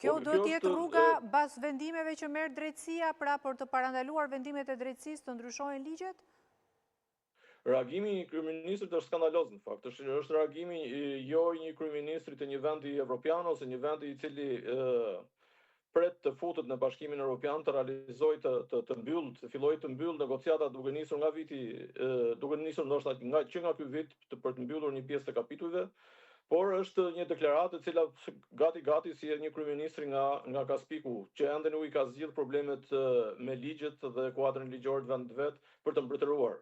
Kjo do t'jetë rruga bas vendimeve që merr drejtësia, pra për të parandaluar vendimet e drejtësisë të ndryshojnë ligjet? Reagimi i kryeministrit është skandaloz në fakt. Është reagimi jo i një kryeministri të një vendi evropian ose një vendi i cili pret të futet në Bashkimin Evropian të realizojë të mbyll, të fillojë të mbyll negociatat duke nisur nga viti, duke nisur ndoshta nga ky vit për të mbyllur një pjesë të kapitujve, por është një deklaratë e cila gati si një kryeministri nga Kaspiku, që ende nuk i ka zgjidhur problemet me ligjet dhe kuadrin ligjor të vendit vet për të mbretëruar.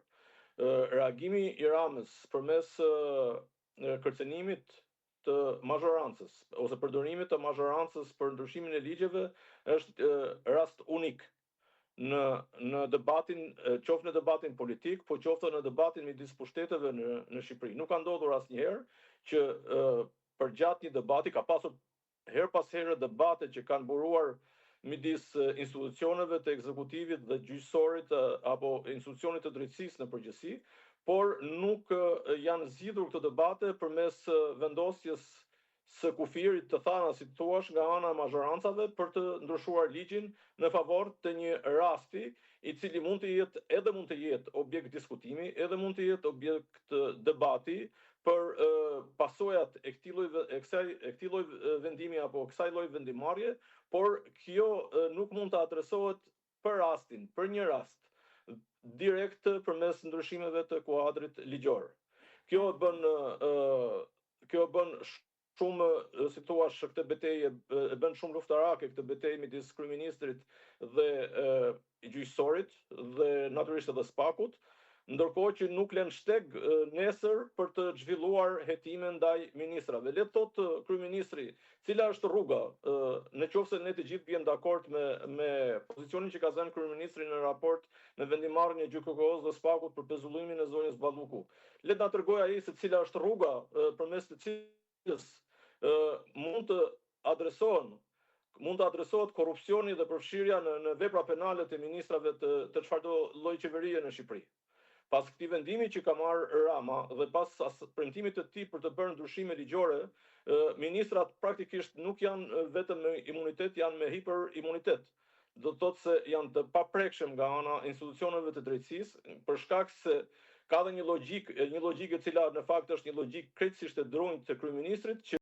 Reagimi i Ramës përmes kërcënimit të mazhorancës ose përdorimit të mazhorancës për ndryshimin e ligjeve është rast unik në debatin, qoftë në debatin politik, po qoftë në debatin midis pushteteve në Shqipëri. Nuk ka ndodhur asnjëherë që përgjatë një debati ka pasur her pas here debate që kanë buruar midis institucioneve të ekzekutivit dhe gjyqësorit apo institucionit të drejtësisë në përgjithësi, por nuk janë zgjidhur këto debate përmes vendosjes së kufirit të thana, si thua, nga ana e mazhorancave për të ndryshuar ligjin në favor të një rasti i cili mund të jetë objekt diskutimi, edhe mund të jetë objekt debati për pasojat e këtij lloj vendimi apo kësaj lloj vendimarrje, por kjo nuk mund të adresohet për rastin, për një rast direkt përmes ndryshimeve të kuadrit ligjor. Kjo bën shumë, si thua, këtë betejë bën shumë luftarake këtë betejë midis kryeministrit dhe gjyqësorit dhe natyrisht edhe SPAK-ut, ndërkohë që nuk lën shteg nesër për të zhvilluar hetime ndaj ministrave. Le të thotë kryeministri, cila është rruga, nëse ne të gjithë bien dakord me pozicionin që ka zënë kryeministri në raport me vendimarrjen e GJKK-s dhe SPAK-ut për pezullimin e zonës Balluku. Le të na tregojë ai se cila është rruga përmes të cilës mund të adresohet korrupsioni dhe përfshirja në vepra penale të ministrave të çfarëdo lloji qeverie në Shqipëri. Pas këtij vendimi që ka marrë Rama dhe pas premtimit të tij për të bërë ndryshime ligjore, ministrat praktikisht nuk janë vetëm me imunitet, janë me hiperimunitet. Do të thotë se janë të paprekshëm nga ana e institucioneve të drejtësisë, për shkak se ka dhe një logjik e cila në fakt është një logjik krejtësisht e drunjtë të kryeministrit,